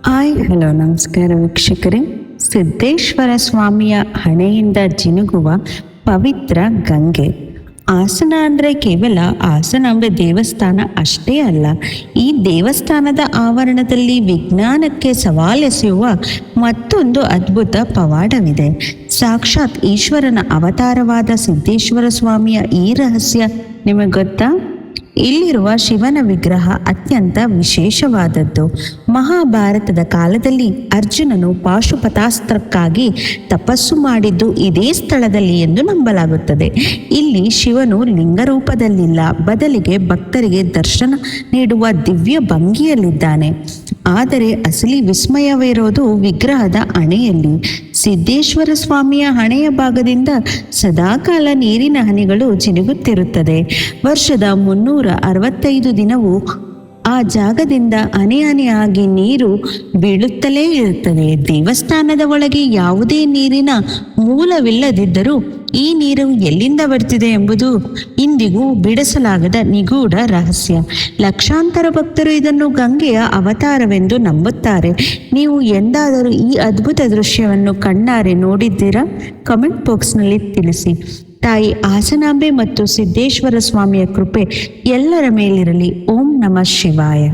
Hi hello ನಮಸ್ಕಾರ ವೀಕ್ಷಕರೇ. ಸಿದ್ದೇಶ್ವರ ಸ್ವಾಮಿಯ ಹಣೆಯಿಂದ ಜಿನುಗುವ ಪವಿತ್ರ ಗಂಗೆ. ಹಾಸನ ಅಂದರೆ ಕೇವಲ ಹಾಸನಾಂಬೆ ದೇವಸ್ಥಾನ ಅಷ್ಟೇ ಅಲ್ಲ, ಈ ದೇವಸ್ಥಾನದ ಆವರಣದಲ್ಲಿ ವಿಜ್ಞಾನಕ್ಕೆ ಸವಾಲೆಸೆಯುವ ಮತ್ತೊಂದು ಅದ್ಭುತ ಪವಾಡವಿದೆ. ಸಾಕ್ಷಾತ್ ಈಶ್ವರನ ಅವತಾರವಾದ ಸಿದ್ದೇಶ್ವರ ಸ್ವಾಮಿಯ ಈ ರಹಸ್ಯ ನಿಮಗೆ ಗೊತ್ತಾ? ಇಲ್ಲಿರುವ ಶಿವನ ವಿಗ್ರಹ ಅತ್ಯಂತ ವಿಶೇಷವಾದದ್ದು. ಮಹಾಭಾರತದ ಕಾಲದಲ್ಲಿ ಅರ್ಜುನನು ಪಾಶುಪತಾಸ್ತ್ರಕ್ಕಾಗಿ ತಪಸ್ಸು ಮಾಡಿದ್ದು ಇದೇ ಸ್ಥಳದಲ್ಲಿ ಎಂದು ನಂಬಲಾಗುತ್ತದೆ. ಇಲ್ಲಿ ಶಿವನು ಲಿಂಗರೂಪದಲ್ಲಿಲ್ಲ, ಬದಲಿಗೆ ಭಕ್ತರಿಗೆ ದರ್ಶನ ನೀಡುವ ದಿವ್ಯ ಭಂಗಿಯಲ್ಲಿದ್ದಾನೆ. ಆದರೆ ಅಸಲಿ ವಿಸ್ಮಯವಿರೋದು ವಿಗ್ರಹದ ಹಣೆಯಲ್ಲಿ. ಸಿದ್ದೇಶ್ವರ ಸ್ವಾಮಿಯ ಹಣೆಯ ಭಾಗದಿಂದ ಸದಾಕಾಲ ನೀರಿನ ಹನಿಗಳು ಜಿನುಗುತ್ತಿರುತ್ತದೆ. ವರ್ಷದ 365 ದಿನವೂ ಆ ಜಾಗದಿಂದ ಹನಿ ಹನಿಯಾಗಿ ನೀರು ಬೀಳುತ್ತಲೇ ಇರುತ್ತದೆ. ದೇವಸ್ಥಾನದ ಒಳಗೆ ಯಾವುದೇ ನೀರಿನ ಮೂಲವಿಲ್ಲದಿದ್ದರೂ ಈ ನೀರು ಎಲ್ಲಿಂದ ಬರ್ತಿದೆ ಎಂಬುದು ಇಂದಿಗೂ ಬಿಡಿಸಲಾಗದ ನಿಗೂಢ ರಹಸ್ಯ. ಲಕ್ಷಾಂತರ ಭಕ್ತರು ಇದನ್ನು ಗಂಗೆಯ ಅವತಾರವೆಂದು ನಂಬುತ್ತಾರೆ. ನೀವು ಎಂದಾದರೂ ಈ ಅದ್ಭುತ ದೃಶ್ಯವನ್ನು ಕಣ್ಣಾರೆ ನೋಡಿದ್ದೀರಾ? ಕಮೆಂಟ್ ಬಾಕ್ಸ್ನಲ್ಲಿ ತಿಳಿಸಿ. ತಾಯಿ ಹಾಸನಾಂಬೆ ಮತ್ತು ಸಿದ್ದೇಶ್ವರ ಸ್ವಾಮಿಯ ಕೃಪೆ ಎಲ್ಲರ ಮೇಲಿರಲಿ. ಓಂ ನಮಃ ಶಿವಾಯ.